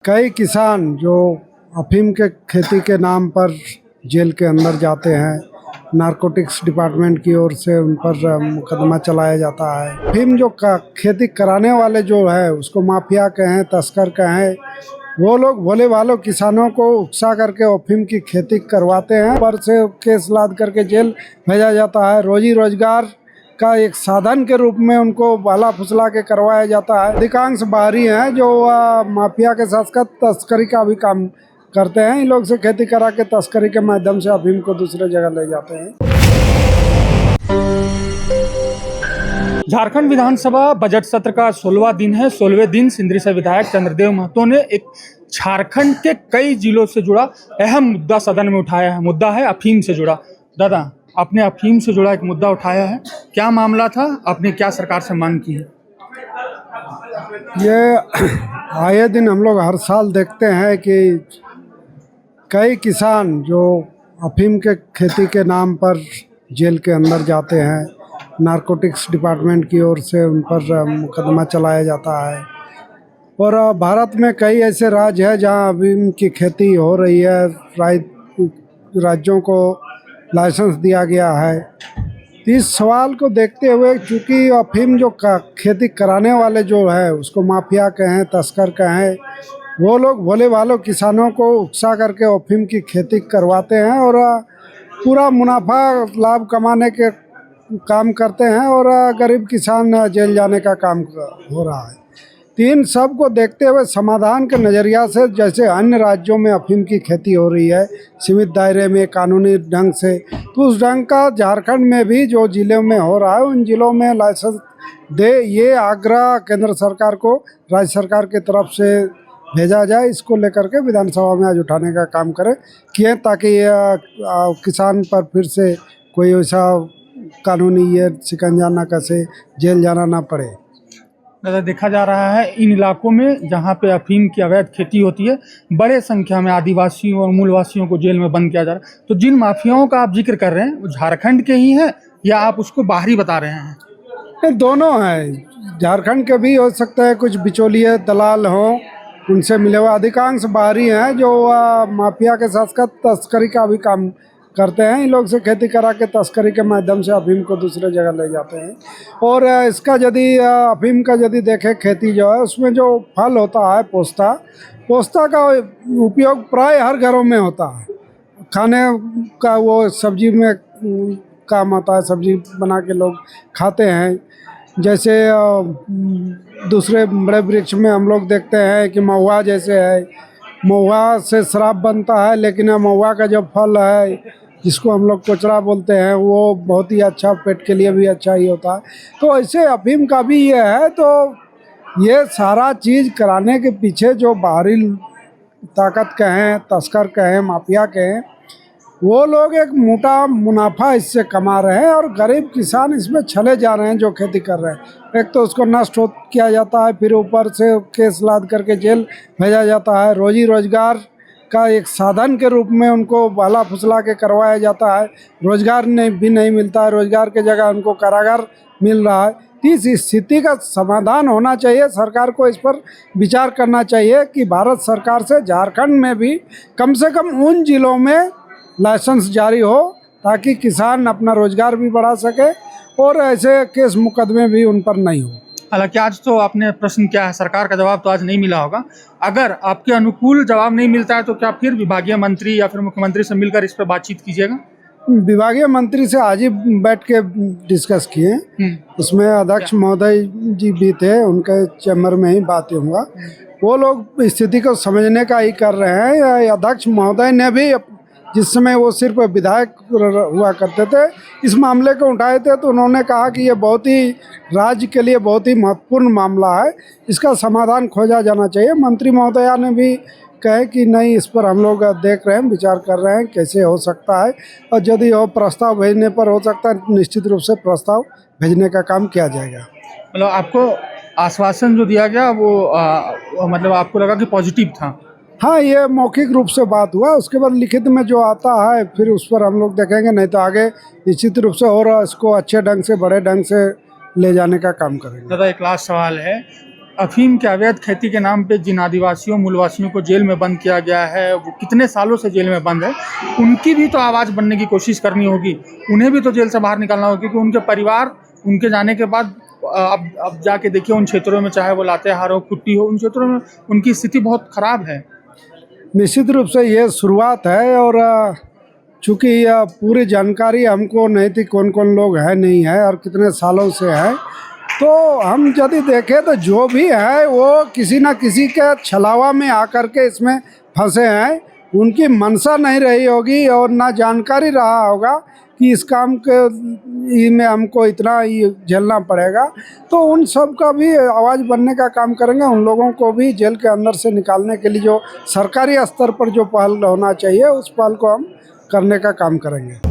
कई किसान जो अफीम के खेती के नाम पर जेल के अंदर जाते हैं, नारकोटिक्स डिपार्टमेंट की ओर से उन पर मुकदमा चलाया जाता है। अफीम जो खेती कराने वाले जो है उसको माफिया कहें, तस्कर कहें, वो लोग भोले भालों किसानों को उकसा करके अफीम की खेती करवाते हैं। पर से केस लाद करके जेल भेजा जाता है। रोजी रोजगार का एक साधन के रूप में उनको बाला फुसला के करवाया जाता है। अधिकांश बाहरी हैं जो माफिया के साथ साथ तस्करी का भी काम करते हैं। इन लोग से खेती करा के तस्करी के माध्यम से अफीम को दूसरे जगह ले जाते हैं। झारखंड विधानसभा बजट सत्र का 16वां दिन है। 16वें दिन सिंदरी से विधायक चंद्रदेव महतो ने एक झारखंड के कई जिलों से जुड़ा अहम मुद्दा सदन में उठाया है। मुद्दा है अफीम से जुड़ा। दादा, आपने अफीम से जुड़ा एक मुद्दा उठाया है, क्या मामला था? आपने क्या सरकार से मांग की है? ये आए दिन हम लोग हर साल देखते हैं कि कई किसान जो अफीम के खेती के नाम पर जेल के अंदर जाते हैं, नारकोटिक्स डिपार्टमेंट की ओर से उन पर मुकदमा चलाया जाता है। और भारत में कई ऐसे राज्य हैं जहां अफीम की खेती हो रही है। राज्यों को लाइसेंस दिया गया है। इस सवाल को देखते हुए, चूँकि अफीम जो खेती कराने वाले जो है उसको माफिया कहें, तस्कर कहें, वो लोग भोले भालों किसानों को उकसा करके अफीम की खेती करवाते हैं और पूरा मुनाफा लाभ कमाने के काम करते हैं और गरीब किसान जेल जाने का काम हो रहा है। तो इन सब को देखते हुए समाधान के नज़रिया से, जैसे अन्य राज्यों में अफीम की खेती हो रही है सीमित दायरे में, कानूनी ढंग से, तो उस ढंग का झारखंड में भी जो जिलों में हो रहा है उन जिलों में लाइसेंस दे, ये आग्रह केंद्र सरकार को राज्य सरकार की तरफ से भेजा जाए। इसको लेकर के विधानसभा में आज उठाने का काम किए ताकि किसान पर फिर से कोई ऐसा कानूनी ये शिकंजा ना कसे, जेल जाना ना पड़े। दादा, देखा जा रहा है इन इलाकों में जहां पे अफीम की अवैध खेती होती है, बड़े संख्या में आदिवासियों और मूलवासियों को जेल में बंद किया जा रहा है। तो जिन माफियाओं का आप जिक्र कर रहे हैं वो झारखंड के ही हैं या आप उसको बाहरी बता रहे हैं? दोनों हैं। झारखंड के भी हो सकता है, कुछ बिचौलिए दलाल हों, उनसे मिले हुए। अधिकांश बाहरी हैं जो माफिया के साथ साथ तस्करी का भी काम करते हैं। इन लोग से खेती करा के तस्करी के माध्यम से अफीम को दूसरे जगह ले जाते हैं। और इसका यदि अफीम का यदि देखें, खेती जो है उसमें जो फल होता है पोस्ता का उपयोग प्राय हर घरों में होता है। खाने का वो सब्जी में काम आता है, सब्जी बना के लोग खाते हैं। जैसे दूसरे बड़े वृक्ष में हम लोग देखते हैं कि महुआ जैसे है, महुआ से शराब बनता है, लेकिन महुआ का जो फल है जिसको हम लोग कोचरा बोलते हैं, वो बहुत ही अच्छा, पेट के लिए भी अच्छा ही होता है। तो ऐसे अफीम का भी ये है। तो ये सारा चीज़ कराने के पीछे जो बाहरी ताकत कहें, तस्कर कहें, माफिया कहें, वो लोग एक मोटा मुनाफा इससे कमा रहे हैं और गरीब किसान इसमें चले जा रहे हैं जो खेती कर रहे हैं। एक तो उसको नष्ट किया जाता है, फिर ऊपर से केस लाद करके जेल भेजा जाता है। रोजी रोजगार का एक साधन के रूप में उनको बाला फुसला के करवाया जाता है। रोजगार भी नहीं मिलता है, रोजगार के जगह उनको कारागार मिल रहा है। इस स्थिति का समाधान होना चाहिए। सरकार को इस पर विचार करना चाहिए कि भारत सरकार से झारखंड में भी कम से कम उन जिलों में लाइसेंस जारी हो ताकि किसान अपना रोजगार भी बढ़ा सके और ऐसे केस मुकदमे भी उन पर नहीं हो। हालांकि आज तो आपने प्रश्न किया है, सरकार का जवाब तो आज नहीं मिला होगा। अगर आपके अनुकूल जवाब नहीं मिलता है तो क्या फिर विभागीय मंत्री या फिर मुख्यमंत्री से मिलकर इस पर बातचीत कीजिएगा? विभागीय मंत्री से आज ही बैठ के डिस्कस किए। उसमें अध्यक्ष महोदय जी भी थे, उनके चैम्बर में ही बात होगा। वो लोग स्थिति को समझने का ही कर रहे हैं। अध्यक्ष महोदय ने भी जिस समय वो सिर्फ विधायक हुआ करते थे, इस मामले को उठाए थे, तो उन्होंने कहा कि ये बहुत ही राज्य के लिए बहुत ही महत्वपूर्ण मामला है, इसका समाधान खोजा जाना चाहिए। मंत्री महोदया ने भी कहे कि नहीं, इस पर हम लोग देख रहे हैं, विचार कर रहे हैं कैसे हो सकता है, और यदि वो प्रस्ताव भेजने पर हो सकता है, निश्चित रूप से प्रस्ताव भेजने का काम किया जाएगा। मतलब आपको आश्वासन जो दिया गया वो मतलब आपको लगा कि पॉजिटिव था? हाँ, ये मौखिक रूप से बात हुआ। उसके बाद लिखित में जो आता है फिर उस पर हम लोग देखेंगे, नहीं तो आगे निश्चित रूप से और इसको अच्छे ढंग से, बड़े ढंग से ले जाने का काम करेंगे। दादा, एक लास्ट सवाल है, अफीम के अवैध खेती के नाम पे जिन आदिवासियों मूलवासियों को जेल में बंद किया गया है, वो कितने सालों से जेल में बंद है, उनकी भी तो आवाज़ बनने की कोशिश करनी होगी। उन्हें भी तो जेल से बाहर निकालना होगा, क्योंकि उनके परिवार उनके जाने के बाद अब जाके देखिए उन क्षेत्रों में, चाहे वो लातेहार हो, कुट्टी हो, उन क्षेत्रों में उनकी स्थिति बहुत ख़राब है। निश्चित रूप से ये शुरुआत है, और चूँकि पूरी जानकारी हमको नहीं थी कौन कौन लोग हैं नहीं है और कितने सालों से है, तो हम यदि देखें तो जो भी है वो किसी न किसी के छलावा में आकर के इसमें फंसे हैं। उनकी मंशा नहीं रही होगी और ना जानकारी रहा होगा कि इस काम के में हमको इतना ही झेलना पड़ेगा। तो उन सब का भी आवाज़ बनने का काम करेंगे। उन लोगों को भी जेल के अंदर से निकालने के लिए जो सरकारी स्तर पर जो पहल होना चाहिए, उस पहल को हम करने का काम करेंगे।